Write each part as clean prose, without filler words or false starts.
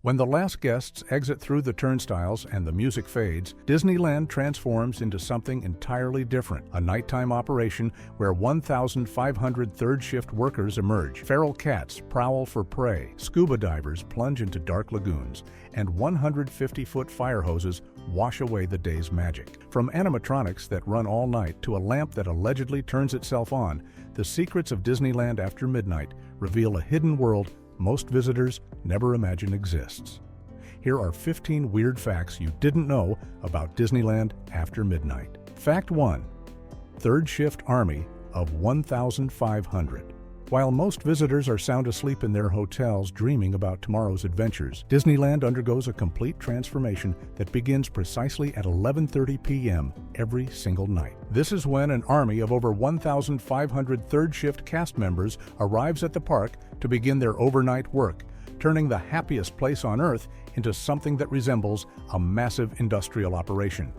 When the last guests exit through the turnstiles and the music fades, Disneyland transforms into something entirely different, a nighttime operation where 1,500 third-shift workers emerge. Feral cats prowl for prey, scuba divers plunge into dark lagoons, and 150-foot fire hoses wash away the day's magic. From animatronics that run all night to a lamp that allegedly turns itself on, the secrets of Disneyland After Midnight reveal a hidden world most visitors never imagine exists. Here are 15 weird facts you didn't know about Disneyland After Midnight. Fact 1. Third shift army of 1,500. While most visitors are sound asleep in their hotels dreaming about tomorrow's adventures, Disneyland undergoes a complete transformation that begins precisely at 11:30 p.m. every single night. This is when an army of over 1,500 third-shift cast members arrives at the park to begin their overnight work, turning the happiest place on Earth into something that resembles a massive industrial operation.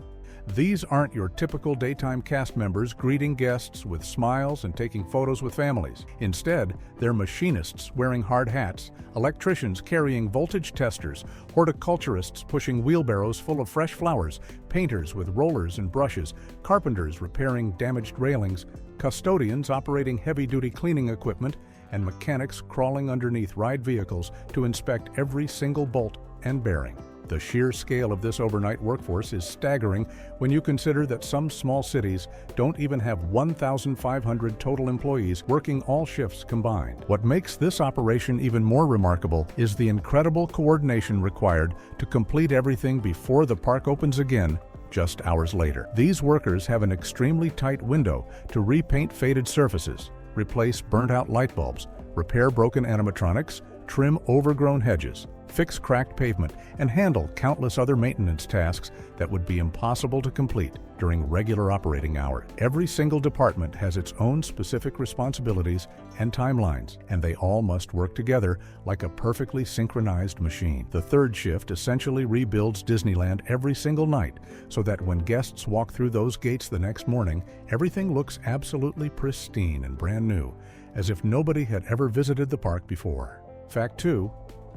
These aren't your typical daytime cast members greeting guests with smiles and taking photos with families. Instead, they're machinists wearing hard hats, electricians carrying voltage testers, horticulturists pushing wheelbarrows full of fresh flowers, painters with rollers and brushes, carpenters repairing damaged railings, custodians operating heavy-duty cleaning equipment, and mechanics crawling underneath ride vehicles to inspect every single bolt and bearing. The sheer scale of this overnight workforce is staggering when you consider that some small cities don't even have 1,500 total employees working all shifts combined. What makes this operation even more remarkable is the incredible coordination required to complete everything before the park opens again just hours later. These workers have an extremely tight window to repaint faded surfaces, replace burnt-out light bulbs, repair broken animatronics, trim overgrown hedges, fix cracked pavement, and handle countless other maintenance tasks that would be impossible to complete during regular operating hours. Every single department has its own specific responsibilities and timelines, and they all must work together like a perfectly synchronized machine. The third shift essentially rebuilds Disneyland every single night so that when guests walk through those gates the next morning, everything looks absolutely pristine and brand new, as if nobody had ever visited the park before. Fact 2.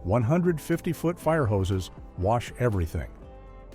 150-foot fire hoses wash everything.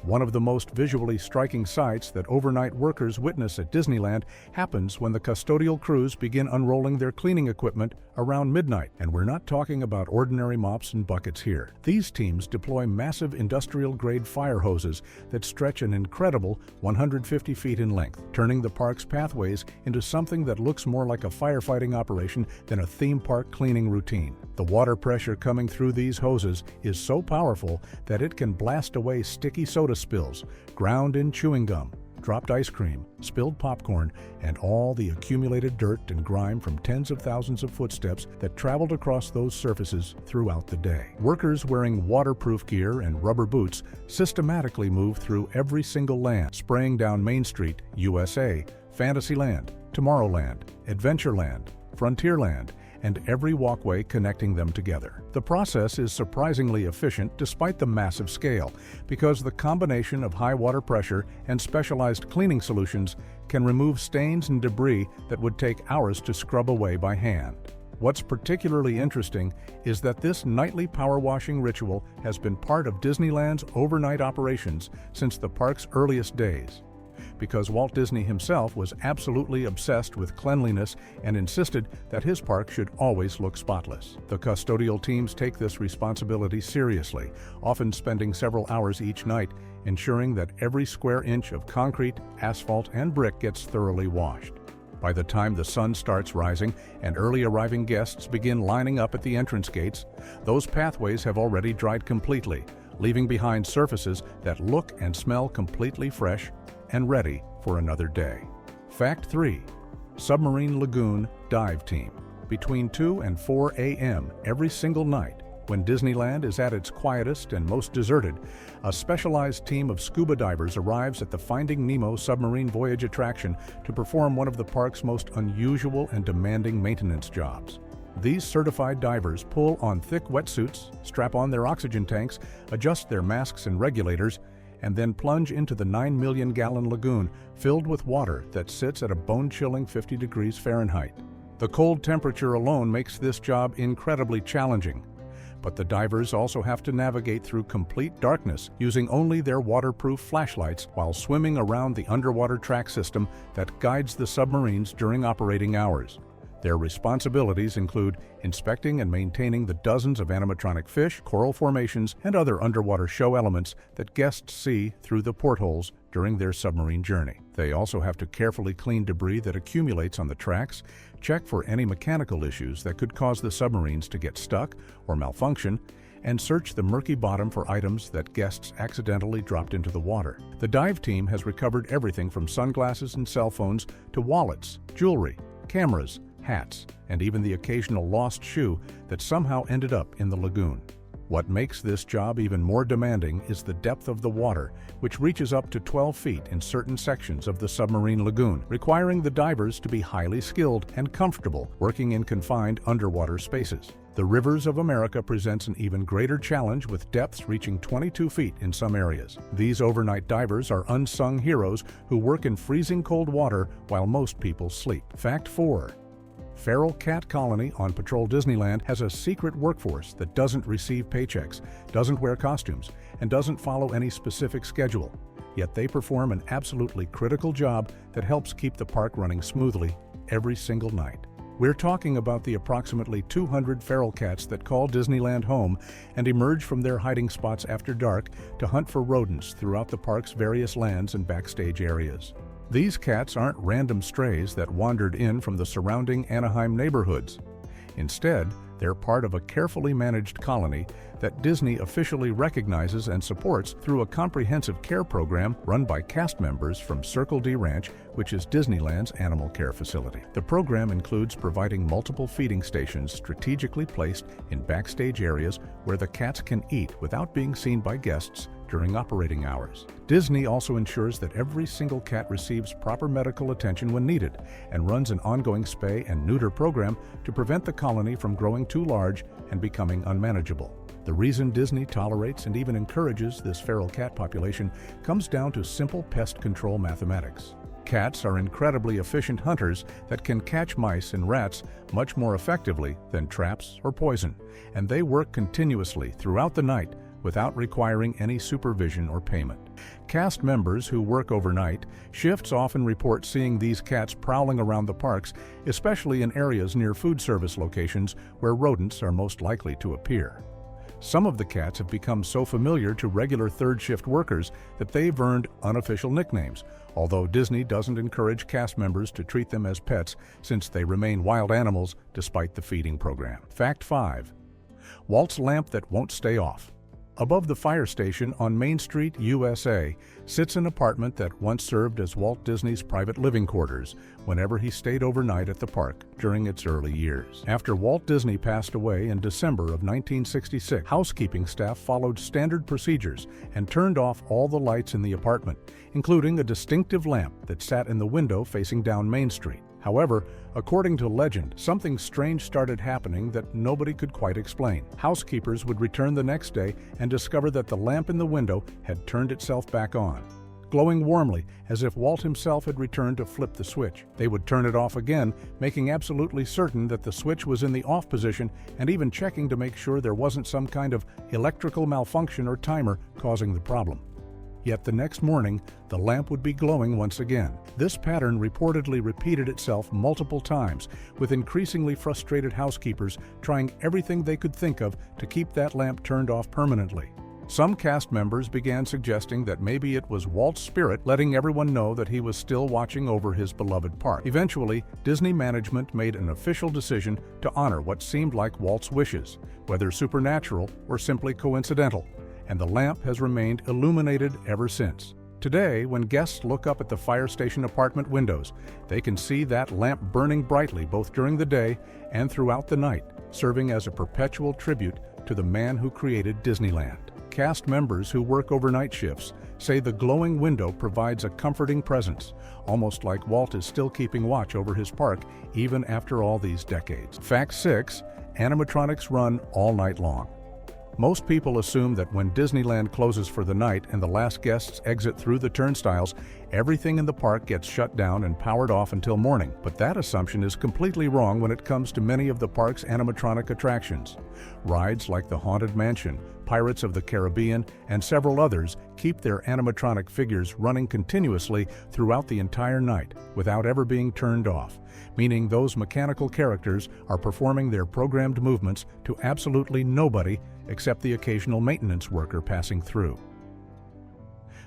One of the most visually striking sights that overnight workers witness at Disneyland happens when the custodial crews begin unrolling their cleaning equipment around midnight. And we're not talking about ordinary mops and buckets here. These teams deploy massive industrial-grade fire hoses that stretch an incredible 150 feet in length, turning the park's pathways into something that looks more like a firefighting operation than a theme park cleaning routine. The water pressure coming through these hoses is so powerful that it can blast away sticky soda spills, ground-in chewing gum, dropped ice cream, spilled popcorn, and all the accumulated dirt and grime from tens of thousands of footsteps that traveled across those surfaces throughout the day. Workers wearing waterproof gear and rubber boots systematically move through every single land, spraying down Main Street, USA, Fantasyland, Tomorrowland, Adventureland, Frontierland, and every walkway connecting them together. The process is surprisingly efficient despite the massive scale, because the combination of high water pressure and specialized cleaning solutions can remove stains and debris that would take hours to scrub away by hand. What's particularly interesting is that this nightly power washing ritual has been part of Disneyland's overnight operations since the park's earliest days, because Walt Disney himself was absolutely obsessed with cleanliness and insisted that his park should always look spotless. The custodial teams take this responsibility seriously, often spending several hours each night ensuring that every square inch of concrete, asphalt, and brick gets thoroughly washed. By the time the sun starts rising and early arriving guests begin lining up at the entrance gates, those pathways have already dried completely, leaving behind surfaces that look and smell completely fresh and ready for another day. Fact 3. Submarine Lagoon Dive Team. Between 2 and 4 a.m. every single night, when Disneyland is at its quietest and most deserted, a specialized team of scuba divers arrives at the Finding Nemo submarine voyage attraction to perform one of the park's most unusual and demanding maintenance jobs. These certified divers pull on thick wetsuits, strap on their oxygen tanks, adjust their masks and regulators, and then plunge into the 9 million-gallon lagoon filled with water that sits at a bone-chilling 50 degrees Fahrenheit. The cold temperature alone makes this job incredibly challenging. But the divers also have to navigate through complete darkness using only their waterproof flashlights while swimming around the underwater track system that guides the submarines during operating hours. Their responsibilities include inspecting and maintaining the dozens of animatronic fish, coral formations, and other underwater show elements that guests see through the portholes during their submarine journey. They also have to carefully clean debris that accumulates on the tracks, check for any mechanical issues that could cause the submarines to get stuck or malfunction, and search the murky bottom for items that guests accidentally dropped into the water. The dive team has recovered everything from sunglasses and cell phones to wallets, jewelry, cameras, hats, and even the occasional lost shoe that somehow ended up in the lagoon. What makes this job even more demanding is the depth of the water, which reaches up to 12 feet in certain sections of the submarine lagoon, requiring the divers to be highly skilled and comfortable working in confined underwater spaces. The Rivers of America presents an even greater challenge with depths reaching 22 feet in some areas. These overnight divers are unsung heroes who work in freezing cold water while most people sleep. Fact 4. Feral cat colony on Patrol Disneyland has a secret workforce that doesn't receive paychecks, doesn't wear costumes, and doesn't follow any specific schedule. Yet they perform an absolutely critical job that helps keep the park running smoothly every single night. We're talking about the approximately 200 feral cats that call Disneyland home and emerge from their hiding spots after dark to hunt for rodents throughout the park's various lands and backstage areas. These cats aren't random strays that wandered in from the surrounding Anaheim neighborhoods. Instead, they're part of a carefully managed colony that Disney officially recognizes and supports through a comprehensive care program run by cast members from Circle D Ranch, which is Disneyland's animal care facility. The program includes providing multiple feeding stations strategically placed in backstage areas where the cats can eat without being seen by guests during operating hours. Disney also ensures that every single cat receives proper medical attention when needed and runs an ongoing spay and neuter program to prevent the colony from growing too large and becoming unmanageable. The reason Disney tolerates and even encourages this feral cat population comes down to simple pest control mathematics. Cats are incredibly efficient hunters that can catch mice and rats much more effectively than traps or poison, and they work continuously throughout the night without requiring any supervision or payment. Cast members who work overnight shifts often report seeing these cats prowling around the parks, especially in areas near food service locations where rodents are most likely to appear. Some of the cats have become so familiar to regular third-shift workers that they've earned unofficial nicknames, although Disney doesn't encourage cast members to treat them as pets since they remain wild animals despite the feeding program. Fact 5. Walt's lamp that won't stay off. Above the fire station on Main Street, USA, sits an apartment that once served as Walt Disney's private living quarters whenever he stayed overnight at the park during its early years. After Walt Disney passed away in December of 1966, housekeeping staff followed standard procedures and turned off all the lights in the apartment, including a distinctive lamp that sat in the window facing down Main Street. However, according to legend, something strange started happening that nobody could quite explain. Housekeepers would return the next day and discover that the lamp in the window had turned itself back on, glowing warmly as if Walt himself had returned to flip the switch. They would turn it off again, making absolutely certain that the switch was in the off position and even checking to make sure there wasn't some kind of electrical malfunction or timer causing the problem. Yet the next morning, the lamp would be glowing once again. This pattern reportedly repeated itself multiple times, with increasingly frustrated housekeepers trying everything they could think of to keep that lamp turned off permanently. Some cast members began suggesting that maybe it was Walt's spirit letting everyone know that he was still watching over his beloved park. Eventually, Disney management made an official decision to honor what seemed like Walt's wishes, whether supernatural or simply coincidental, and the lamp has remained illuminated ever since. Today, when guests look up at the fire station apartment windows, they can see that lamp burning brightly both during the day and throughout the night, serving as a perpetual tribute to the man who created Disneyland. Cast members who work overnight shifts say the glowing window provides a comforting presence, almost like Walt is still keeping watch over his park even after all these decades. Fact 6. Animatronics run all night long. Most people assume that when Disneyland closes for the night and the last guests exit through the turnstiles, everything in the park gets shut down and powered off until morning. But that assumption is completely wrong when it comes to many of the park's animatronic attractions. Rides like the Haunted Mansion, Pirates of the Caribbean, and several others keep their animatronic figures running continuously throughout the entire night without ever being turned off, meaning those mechanical characters are performing their programmed movements to absolutely nobody except the occasional maintenance worker passing through.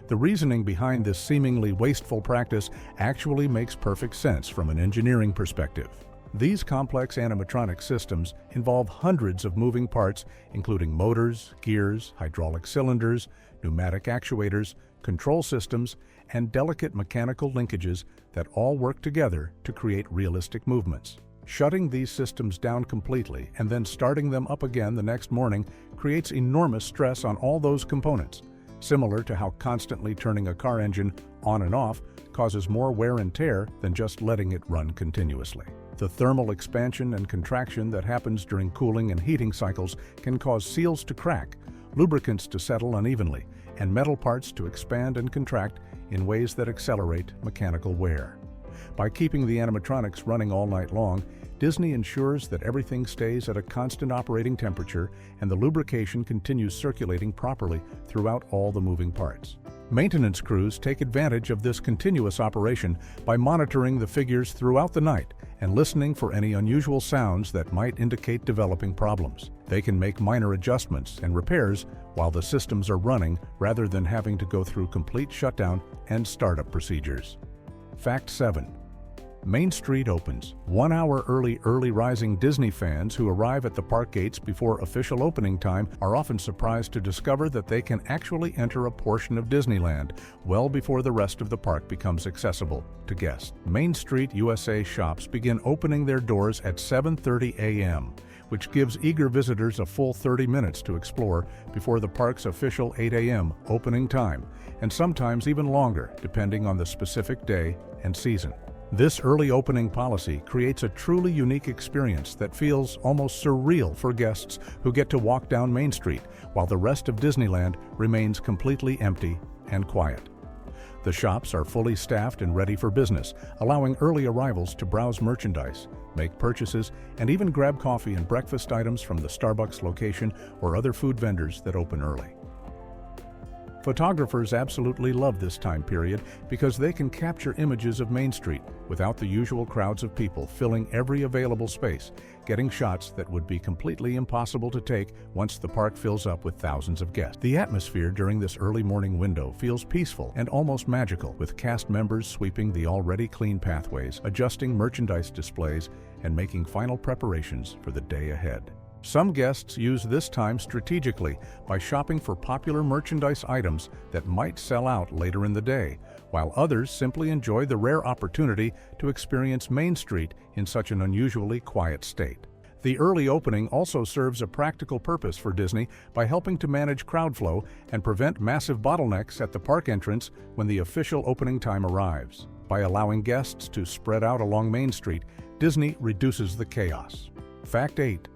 The reasoning behind this seemingly wasteful practice actually makes perfect sense from an engineering perspective. These complex animatronic systems involve hundreds of moving parts, including motors, gears, hydraulic cylinders, pneumatic actuators, control systems, and delicate mechanical linkages that all work together to create realistic movements. Shutting these systems down completely and then starting them up again the next morning creates enormous stress on all those components, similar to how constantly turning a car engine on and off causes more wear and tear than just letting it run continuously. The thermal expansion and contraction that happens during cooling and heating cycles can cause seals to crack, lubricants to settle unevenly, and metal parts to expand and contract in ways that accelerate mechanical wear. By keeping the animatronics running all night long, Disney ensures that everything stays at a constant operating temperature and the lubrication continues circulating properly throughout all the moving parts. Maintenance crews take advantage of this continuous operation by monitoring the figures throughout the night and listening for any unusual sounds that might indicate developing problems. They can make minor adjustments and repairs while the systems are running rather than having to go through complete shutdown and startup procedures. Fact 7. Main Street opens. 1 hour early rising Disney fans who arrive at the park gates before official opening time are often surprised to discover that they can actually enter a portion of Disneyland well before the rest of the park becomes accessible to guests. Main Street USA shops begin opening their doors at 7:30 a.m., which gives eager visitors a full 30 minutes to explore before the park's official 8 a.m. opening time, and sometimes even longer depending on the specific day and season. This early opening policy creates a truly unique experience that feels almost surreal for guests who get to walk down Main Street while the rest of Disneyland remains completely empty and quiet. The shops are fully staffed and ready for business, allowing early arrivals to browse merchandise, make purchases, and even grab coffee and breakfast items from the Starbucks location or other food vendors that open early. Photographers absolutely love this time period because they can capture images of Main Street without the usual crowds of people filling every available space, getting shots that would be completely impossible to take once the park fills up with thousands of guests. The atmosphere during this early morning window feels peaceful and almost magical, with cast members sweeping the already clean pathways, adjusting merchandise displays, and making final preparations for the day ahead. Some guests use this time strategically by shopping for popular merchandise items that might sell out later in the day, while others simply enjoy the rare opportunity to experience Main Street in such an unusually quiet state. The early opening also serves a practical purpose for Disney by helping to manage crowd flow and prevent massive bottlenecks at the park entrance when the official opening time arrives. By allowing guests to spread out along Main Street, Disney reduces the chaos. Fact 8.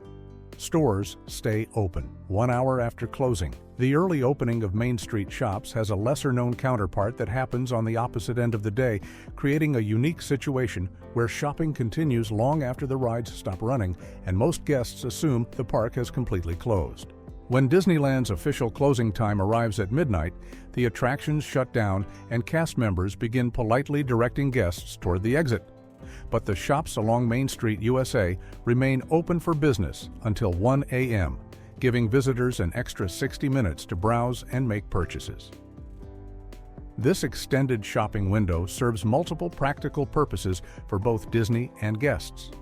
Stores stay open 1 hour after closing. The early opening of Main Street shops has a lesser-known counterpart that happens on the opposite end of the day, creating a unique situation where shopping continues long after the rides stop running, and most guests assume the park has completely closed. When Disneyland's official closing time arrives at midnight, the attractions shut down and cast members begin politely directing guests toward the exit. But the shops along Main Street USA remain open for business until 1 a.m., giving visitors an extra 60 minutes to browse and make purchases. This extended shopping window serves multiple practical purposes for both Disney and guests.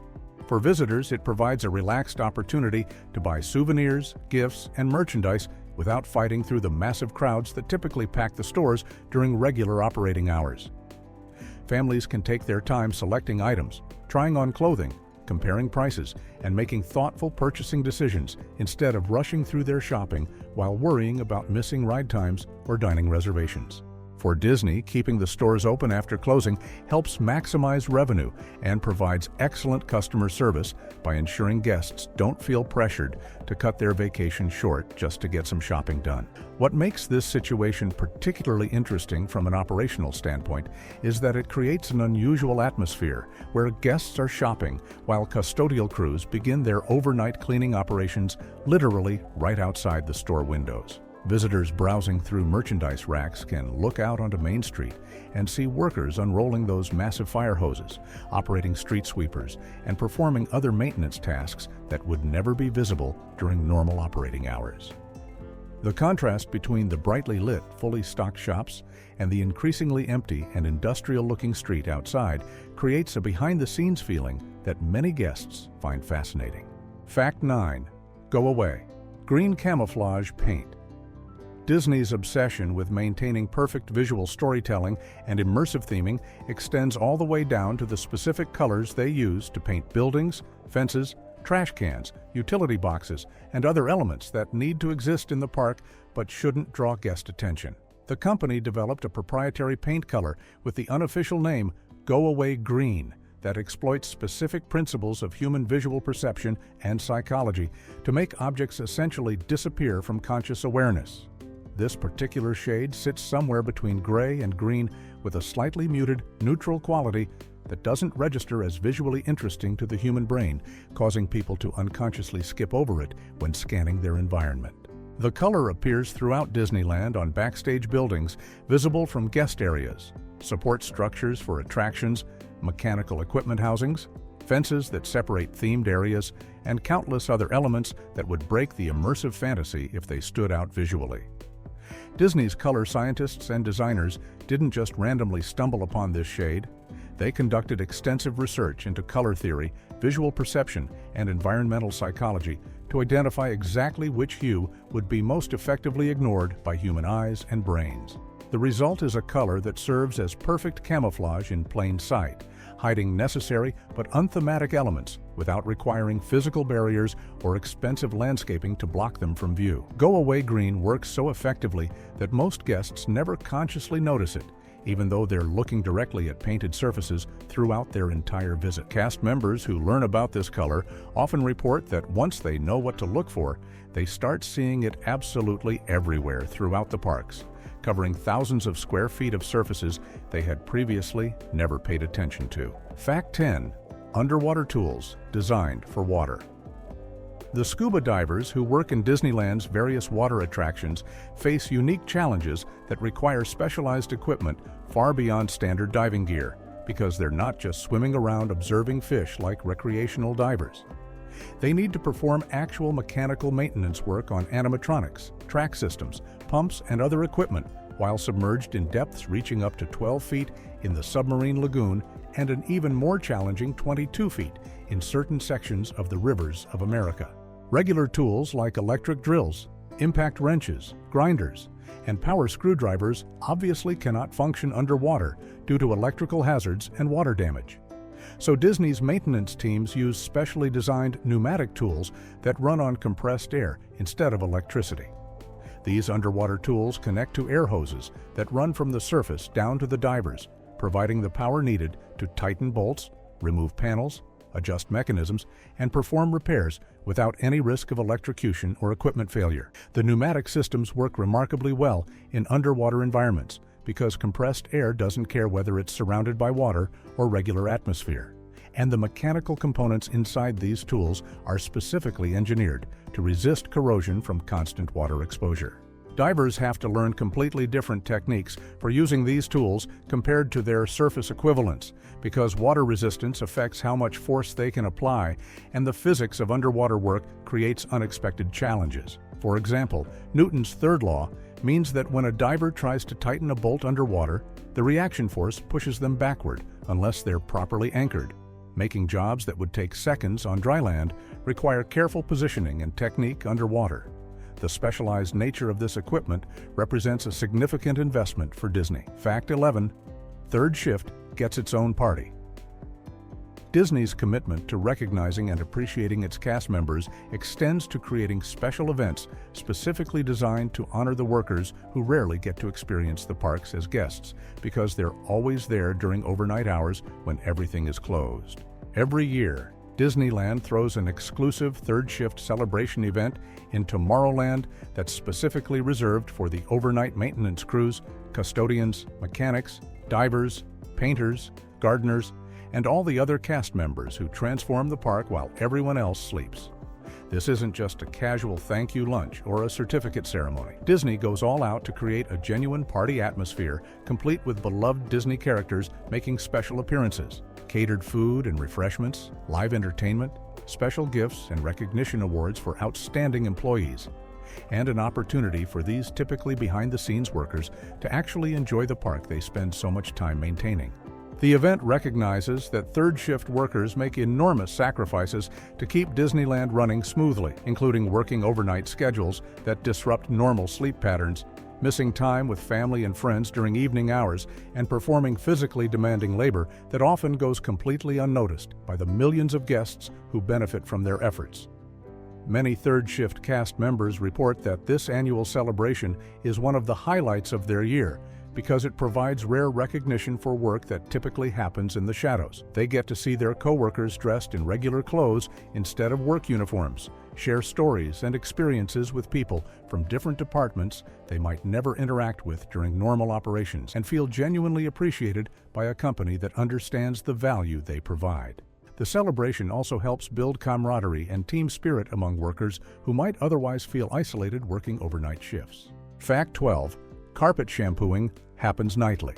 For visitors, it provides a relaxed opportunity to buy souvenirs, gifts, and merchandise without fighting through the massive crowds that typically pack the stores during regular operating hours. Families can take their time selecting items, trying on clothing, comparing prices, and making thoughtful purchasing decisions instead of rushing through their shopping while worrying about missing ride times or dining reservations. For Disney, keeping the stores open after closing helps maximize revenue and provides excellent customer service by ensuring guests don't feel pressured to cut their vacation short just to get some shopping done. What makes this situation particularly interesting from an operational standpoint is that it creates an unusual atmosphere where guests are shopping while custodial crews begin their overnight cleaning operations literally right outside the store windows. Visitors browsing through merchandise racks can look out onto Main Street and see workers unrolling those massive fire hoses, operating street sweepers, and performing other maintenance tasks that would never be visible during normal operating hours. The contrast between the brightly lit, fully stocked shops and the increasingly empty and industrial-looking street outside creates a behind-the-scenes feeling that many guests find fascinating. Fact 9. Go away. Green camouflage paint. Disney's obsession with maintaining perfect visual storytelling and immersive theming extends all the way down to the specific colors they use to paint buildings, fences, trash cans, utility boxes, and other elements that need to exist in the park but shouldn't draw guest attention. The company developed a proprietary paint color with the unofficial name Go Away Green that exploits specific principles of human visual perception and psychology to make objects essentially disappear from conscious awareness. This particular shade sits somewhere between gray and green with a slightly muted, neutral quality that doesn't register as visually interesting to the human brain, causing people to unconsciously skip over it when scanning their environment. The color appears throughout Disneyland on backstage buildings visible from guest areas, support structures for attractions, mechanical equipment housings, fences that separate themed areas, and countless other elements that would break the immersive fantasy if they stood out visually. Disney's color scientists and designers didn't just randomly stumble upon this shade. They conducted extensive research into color theory, visual perception, and environmental psychology to identify exactly which hue would be most effectively ignored by human eyes and brains. The result is a color that serves as perfect camouflage in plain sight, hiding necessary but unthematic elements without requiring physical barriers or expensive landscaping to block them from view. Go Away Green works so effectively that most guests never consciously notice it, even though they're looking directly at painted surfaces throughout their entire visit. Cast members who learn about this color often report that once they know what to look for, they start seeing it absolutely everywhere throughout the parks, covering thousands of square feet of surfaces they had previously never paid attention to. Fact 10. Underwater tools designed for water. The scuba divers who work in Disneyland's various water attractions face unique challenges that require specialized equipment far beyond standard diving gear, because they're not just swimming around observing fish like recreational divers. They need to perform actual mechanical maintenance work on animatronics, track systems, pumps, and other equipment while submerged in depths reaching up to 12 feet in the submarine lagoon and an even more challenging 22 feet in certain sections of the rivers of America. Regular tools like electric drills, impact wrenches, grinders, and power screwdrivers obviously cannot function underwater due to electrical hazards and water damage. So Disney's maintenance teams use specially designed pneumatic tools that run on compressed air instead of electricity. These underwater tools connect to air hoses that run from the surface down to the divers, providing the power needed to tighten bolts, remove panels, adjust mechanisms, and perform repairs without any risk of electrocution or equipment failure. The pneumatic systems work remarkably well in underwater environments because compressed air doesn't care whether it's surrounded by water or regular atmosphere. And the mechanical components inside these tools are specifically engineered to resist corrosion from constant water exposure. Divers have to learn completely different techniques for using these tools compared to their surface equivalents, because water resistance affects how much force they can apply, and the physics of underwater work creates unexpected challenges. For example, Newton's third law means that when a diver tries to tighten a bolt underwater, the reaction force pushes them backward unless they're properly anchored. Making jobs that would take seconds on dry land require careful positioning and technique underwater. The specialized nature of this equipment represents a significant investment for Disney. Fact 11. Third shift gets its own party. Disney's commitment to recognizing and appreciating its cast members extends to creating special events specifically designed to honor the workers who rarely get to experience the parks as guests, because they're always there during overnight hours when everything is closed. Every year, Disneyland throws an exclusive third shift celebration event in Tomorrowland that's specifically reserved for the overnight maintenance crews, custodians, mechanics, divers, painters, gardeners, and all the other cast members who transform the park while everyone else sleeps. This isn't just a casual thank you lunch or a certificate ceremony. Disney goes all out to create a genuine party atmosphere, complete with beloved Disney characters making special appearances, catered food and refreshments, live entertainment, special gifts and recognition awards for outstanding employees, and an opportunity for these typically behind-the-scenes workers to actually enjoy the park they spend so much time maintaining. The event recognizes that third-shift workers make enormous sacrifices to keep Disneyland running smoothly, including working overnight schedules that disrupt normal sleep patterns, missing time with family and friends during evening hours, and performing physically demanding labor that often goes completely unnoticed by the millions of guests who benefit from their efforts. Many third-shift cast members report that this annual celebration is one of the highlights of their year, because it provides rare recognition for work that typically happens in the shadows. They get to see their coworkers dressed in regular clothes instead of work uniforms, share stories and experiences with people from different departments they might never interact with during normal operations, and feel genuinely appreciated by a company that understands the value they provide. The celebration also helps build camaraderie and team spirit among workers who might otherwise feel isolated working overnight shifts. Fact 12. Carpet shampooing happens nightly.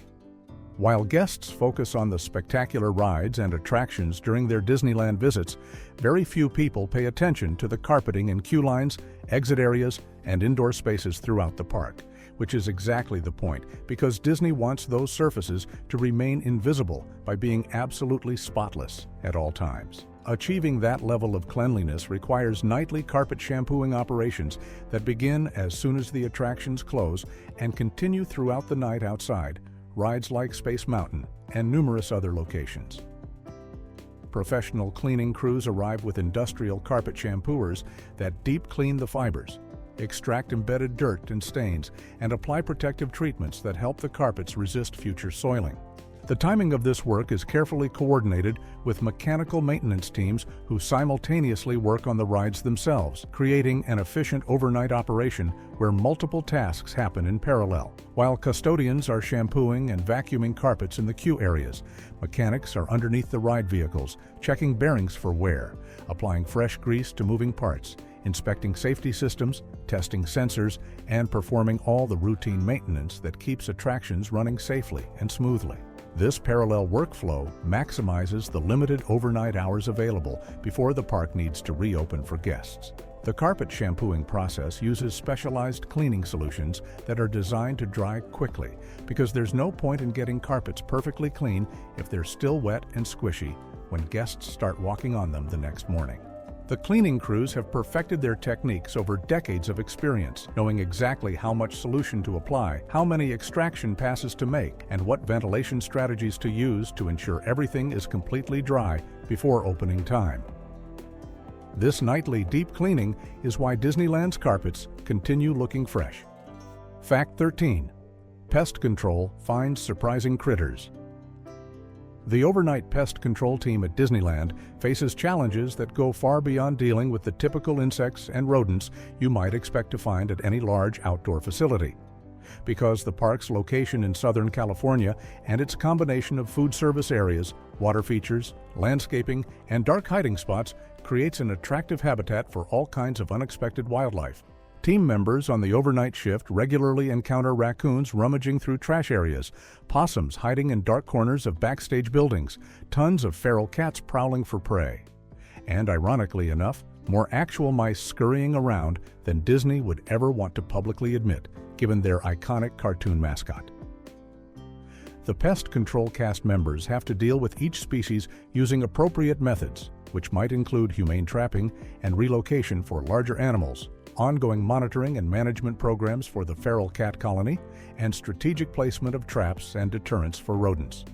While guests focus on the spectacular rides and attractions during their Disneyland visits, very few people pay attention to the carpeting in queue lines, exit areas, and indoor spaces throughout the park, which is exactly the point, because Disney wants those surfaces to remain invisible by being absolutely spotless at all times. Achieving that level of cleanliness requires nightly carpet shampooing operations that begin as soon as the attractions close and continue throughout the night outside rides like Space Mountain and numerous other locations. Professional cleaning crews arrive with industrial carpet shampooers that deep clean the fibers, extract embedded dirt and stains, and apply protective treatments that help the carpets resist future soiling. The timing of this work is carefully coordinated with mechanical maintenance teams who simultaneously work on the rides themselves, creating an efficient overnight operation where multiple tasks happen in parallel. While custodians are shampooing and vacuuming carpets in the queue areas, mechanics are underneath the ride vehicles, checking bearings for wear, applying fresh grease to moving parts, inspecting safety systems, testing sensors, and performing all the routine maintenance that keeps attractions running safely and smoothly. This parallel workflow maximizes the limited overnight hours available before the park needs to reopen for guests. The carpet shampooing process uses specialized cleaning solutions that are designed to dry quickly, because there's no point in getting carpets perfectly clean if they're still wet and squishy when guests start walking on them the next morning. The cleaning crews have perfected their techniques over decades of experience, knowing exactly how much solution to apply, how many extraction passes to make, and what ventilation strategies to use to ensure everything is completely dry before opening time. This nightly deep cleaning is why Disneyland's carpets continue looking fresh. Fact 13. Pest control finds surprising critters. The overnight pest control team at Disneyland faces challenges that go far beyond dealing with the typical insects and rodents you might expect to find at any large outdoor facility. Because the park's location in Southern California and its combination of food service areas, water features, landscaping, and dark hiding spots creates an attractive habitat for all kinds of unexpected wildlife. Team members on the overnight shift regularly encounter raccoons rummaging through trash areas, possums hiding in dark corners of backstage buildings, tons of feral cats prowling for prey, and ironically enough, more actual mice scurrying around than Disney would ever want to publicly admit, given their iconic cartoon mascot. The pest control cast members have to deal with each species using appropriate methods, which might include humane trapping and relocation for larger animals, ongoing monitoring and management programs for the feral cat colony, and strategic placement of traps and deterrents for rodents.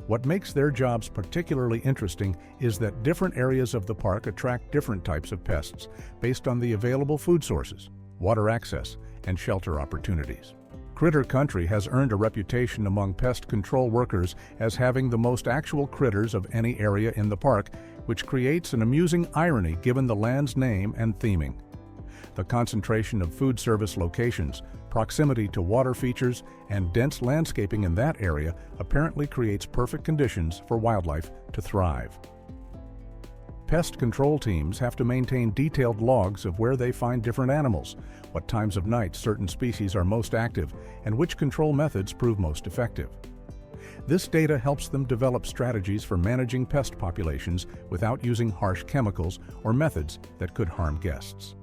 What makes their jobs particularly interesting is that different areas of the park attract different types of pests based on the available food sources, water access, and shelter opportunities. Critter Country has earned a reputation among pest control workers as having the most actual critters of any area in the park, which creates an amusing irony given the land's name and theming. The concentration of food service locations, proximity to water features, and dense landscaping in that area apparently creates perfect conditions for wildlife to thrive. Pest control teams have to maintain detailed logs of where they find different animals, what times of night certain species are most active, and which control methods prove most effective. This data helps them develop strategies for managing pest populations without using harsh chemicals or methods that could harm guests.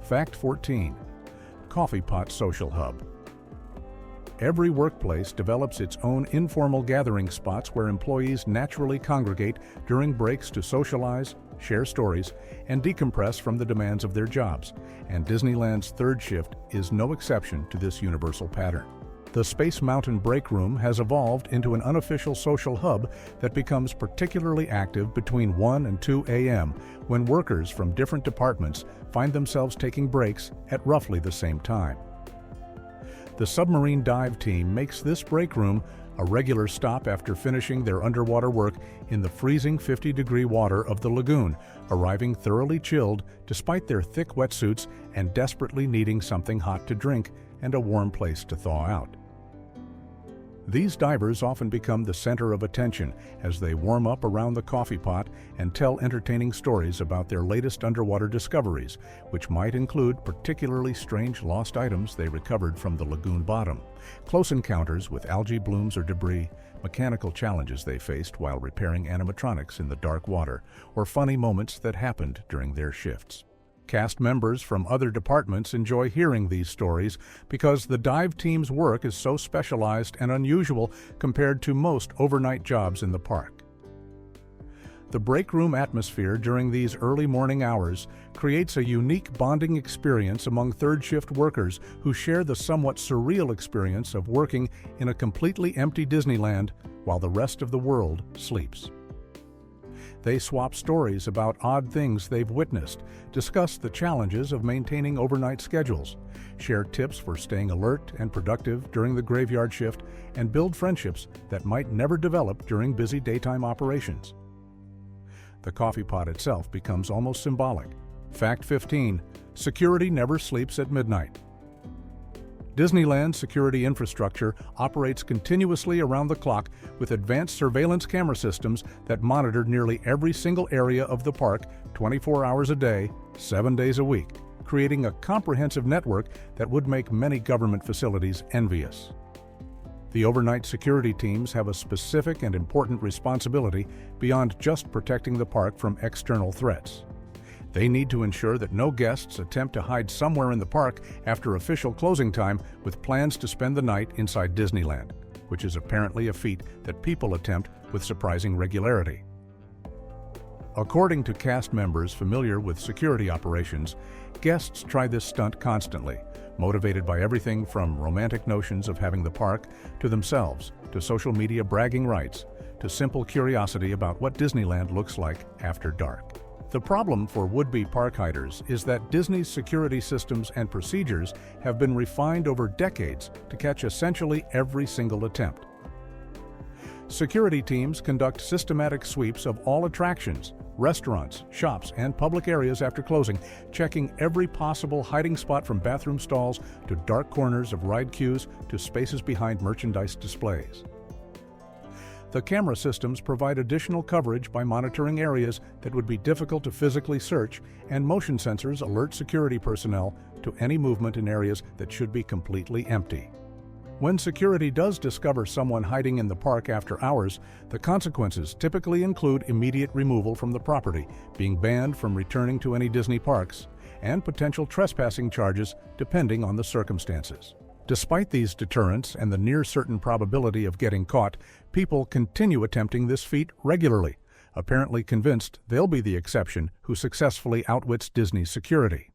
Fact 14. Coffee Pot Social Hub. Every workplace develops its own informal gathering spots where employees naturally congregate during breaks to socialize, share stories, and decompress from the demands of their jobs, and Disneyland's third shift is no exception to this universal pattern. The Space Mountain Break Room has evolved into an unofficial social hub that becomes particularly active between 1 and 2 a.m. when workers from different departments find themselves taking breaks at roughly the same time. The submarine dive team makes this break room a regular stop after finishing their underwater work in the freezing 50-degree water of the lagoon, arriving thoroughly chilled despite their thick wetsuits and desperately needing something hot to drink and a warm place to thaw out. These divers often become the center of attention as they warm up around the coffee pot and tell entertaining stories about their latest underwater discoveries, which might include particularly strange lost items they recovered from the lagoon bottom, close encounters with algae blooms or debris, mechanical challenges they faced while repairing animatronics in the dark water, or funny moments that happened during their shifts. Cast members from other departments enjoy hearing these stories because the dive team's work is so specialized and unusual compared to most overnight jobs in the park. The break room atmosphere during these early morning hours creates a unique bonding experience among third shift workers who share the somewhat surreal experience of working in a completely empty Disneyland while the rest of the world sleeps. They swap stories about odd things they've witnessed, discuss the challenges of maintaining overnight schedules, share tips for staying alert and productive during the graveyard shift, and build friendships that might never develop during busy daytime operations. The coffee pot itself becomes almost symbolic. Fact 15. Security never sleeps at midnight. Disneyland's security infrastructure operates continuously around the clock with advanced surveillance camera systems that monitor nearly every single area of the park 24 hours a day, 7 days a week, creating a comprehensive network that would make many government facilities envious. The overnight security teams have a specific and important responsibility beyond just protecting the park from external threats. They need to ensure that no guests attempt to hide somewhere in the park after official closing time with plans to spend the night inside Disneyland, which is apparently a feat that people attempt with surprising regularity. According to cast members familiar with security operations, guests try this stunt constantly, motivated by everything from romantic notions of having the park to themselves, to social media bragging rights, to simple curiosity about what Disneyland looks like after dark. The problem for would-be park hiders is that Disney's security systems and procedures have been refined over decades to catch essentially every single attempt. Security teams conduct systematic sweeps of all attractions, restaurants, shops, and public areas after closing, checking every possible hiding spot from bathroom stalls to dark corners of ride queues to spaces behind merchandise displays. The camera systems provide additional coverage by monitoring areas that would be difficult to physically search, and motion sensors alert security personnel to any movement in areas that should be completely empty. When security does discover someone hiding in the park after hours, the consequences typically include immediate removal from the property, being banned from returning to any Disney parks, and potential trespassing charges depending on the circumstances. Despite these deterrents and the near-certain probability of getting caught, people continue attempting this feat regularly, apparently convinced they'll be the exception who successfully outwits Disney's security.